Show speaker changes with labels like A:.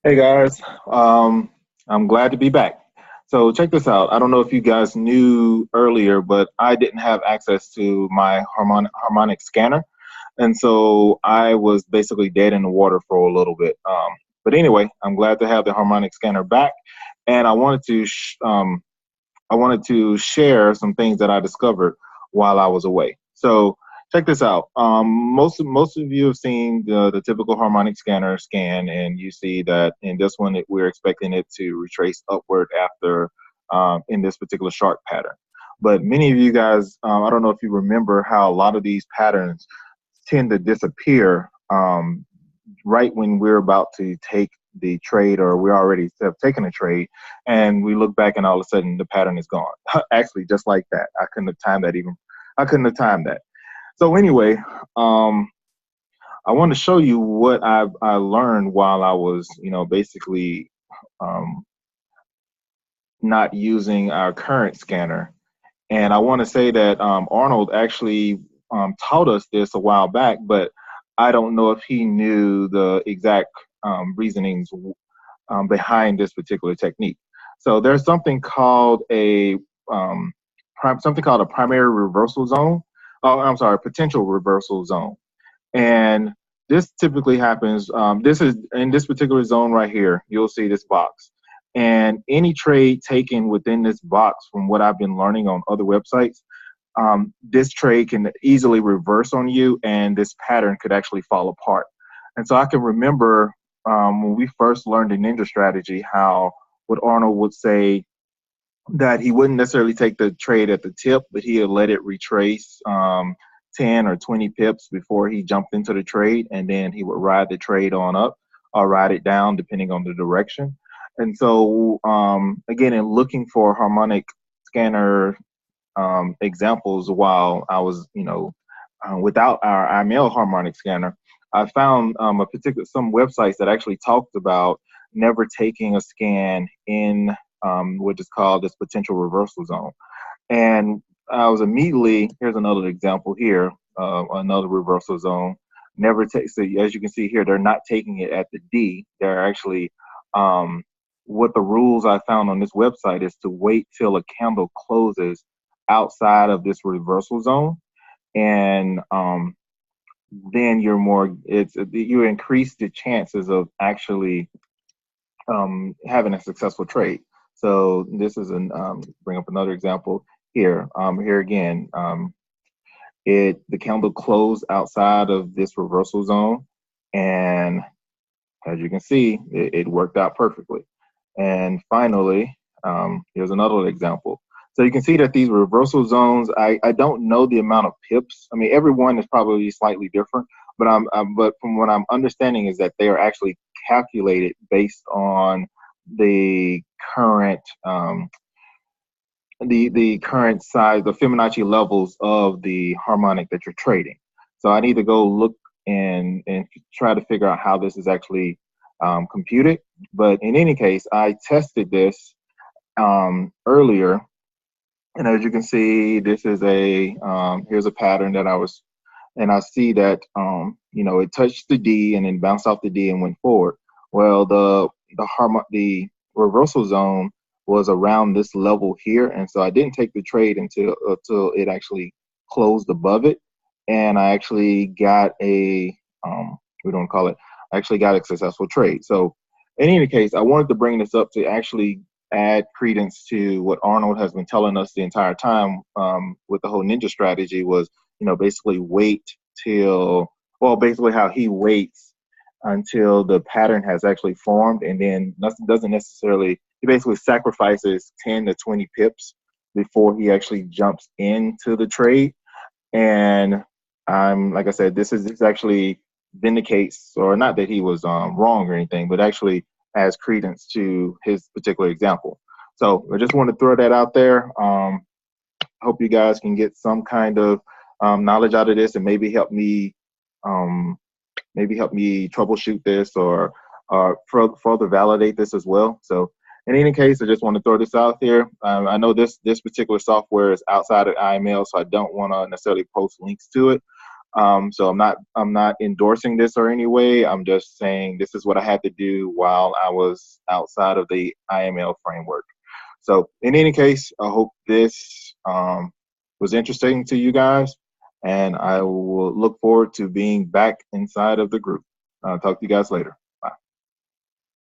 A: Hey guys, I'm glad to be back. So check this out. I don't know if you guys knew earlier, but I didn't have access to my harmonic scanner, and so I was basically dead in the water for a little bit. But anyway, I'm glad to have the harmonic scanner back, and I wanted to share some things that I discovered while I was away. So check this out. Most of you have seen the typical harmonic scanner scan, and you see that in this one we're expecting it to retrace upward after in this particular shark pattern. But many of you guys, I don't know if you remember how a lot of these patterns tend to disappear right when we're about to take the trade or we already have taken a trade and we look back and all of a sudden the pattern is gone. Actually, just like that. I couldn't have timed that. So anyway, um, I want to show you what I learned while I was, basically um, not using our current scanner. And I want to say that Arnold actually taught us this a while back, but I don't know if he knew the exact reasonings behind this particular technique. So there's um, something called a primary reversal zone. Oh, I'm sorry, potential reversal zone. And this typically happens. This is in this particular zone right here. You'll see this box. And any trade taken within this box, from what I've been learning on other websites, this trade can easily reverse on you, and this pattern could actually fall apart. And so I can remember when we first learned the ninja strategy, how what Arnold would say that he wouldn't necessarily take the trade at the tip, but he would let it retrace 10 or 20 pips before he jumped into the trade, and then he would ride the trade on up or ride it down depending on the direction. And so, again, in looking for harmonic scanner examples while I was, without our IML harmonic scanner, I found some websites that actually talked about never taking a scan in what is called this potential reversal zone. And I was immediately, here's another example here, another reversal zone. Never take, so as you can see here, they're not taking it at the D. They're actually, what the rules I found on this website is to wait till a candle closes outside of this reversal zone. And then you increase the chances of actually having a successful trade. So this is bring up another example here. Here again, the candle closed outside of this reversal zone, and as you can see, it worked out perfectly. And finally, here's another example. So you can see that these reversal zones, I don't know the amount of pips. I mean, every one is probably slightly different, but from what I'm understanding is that they are actually calculated based on the current the current size, the Fibonacci levels of the harmonic that you're trading. So I need to go look and try to figure out how this is actually computed. But in any case, I tested this earlier, and as you can see, this is here's a pattern that and I see that it touched the D and then bounced off the D and went forward. Well, the reversal zone was around this level here, and so I didn't take the trade until it actually closed above it, and I actually got we don't call it. I actually got a successful trade. So, in any case, I wanted to bring this up to actually add credence to what Arnold has been telling us the entire time with the whole ninja strategy was, basically wait till, well, basically how he waits until the pattern has actually formed, and then doesn't necessarily, he basically sacrifices 10 to 20 pips before he actually jumps into the trade. And like I said, this actually vindicates, or not that he was wrong or anything, but actually has credence to his particular example. So I just want to throw that out there. Hope you guys can get some kind of knowledge out of this, and um, maybe help me troubleshoot this, or further validate this as well. So in any case, I just want to throw this out there. I know this particular software is outside of IML, so I don't want to necessarily post links to it. So I'm not endorsing this or any way. I'm just saying this is what I had to do while I was outside of the IML framework. So in any case, I hope this was interesting to you guys, and I will look forward to being back inside of the group. Talk to you guys later.